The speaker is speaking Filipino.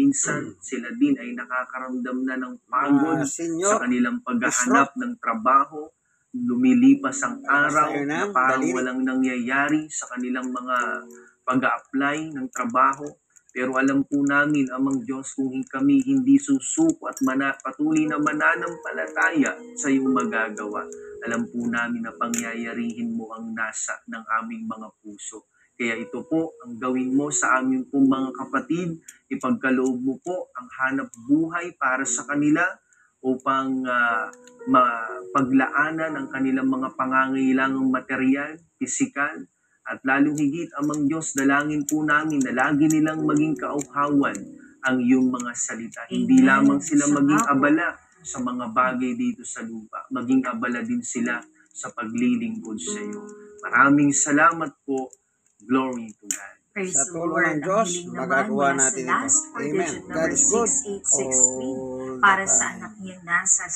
minsan sila din ay nakakaramdam na ng pagod sa kanilang paghahanap ng trabaho. Lumilipas ang araw na parang walang nangyayari sa kanilang mga pag-a-apply ng trabaho. Pero alam po namin, Amang Diyos, kung kami hindi susuko at patuloy na mananampalataya sa iyong magagawa, alam po namin na pangyayarihin mo ang nasa ng aming mga puso. Kaya ito po ang gawin mo sa aming pong mga kapatid. Ipagkaloob mo po ang hanap buhay para sa kanila upang mapaglaanan ang kanilang mga pangangailangang material, pisikal, at lalong higit, Amang Diyos, dalangin po namin na lagi nilang maging kauhawan ang iyong mga salita. Amen. Hindi lamang sila maging abala sa mga bagay dito sa lupa, maging abala din sila sa paglilingkod sa iyo. Maraming salamat po. Glory to God. Praise the Lord. Ang Diyos, magagawa natin ito. Amen. God is good. 6863 para sa anak niya nasa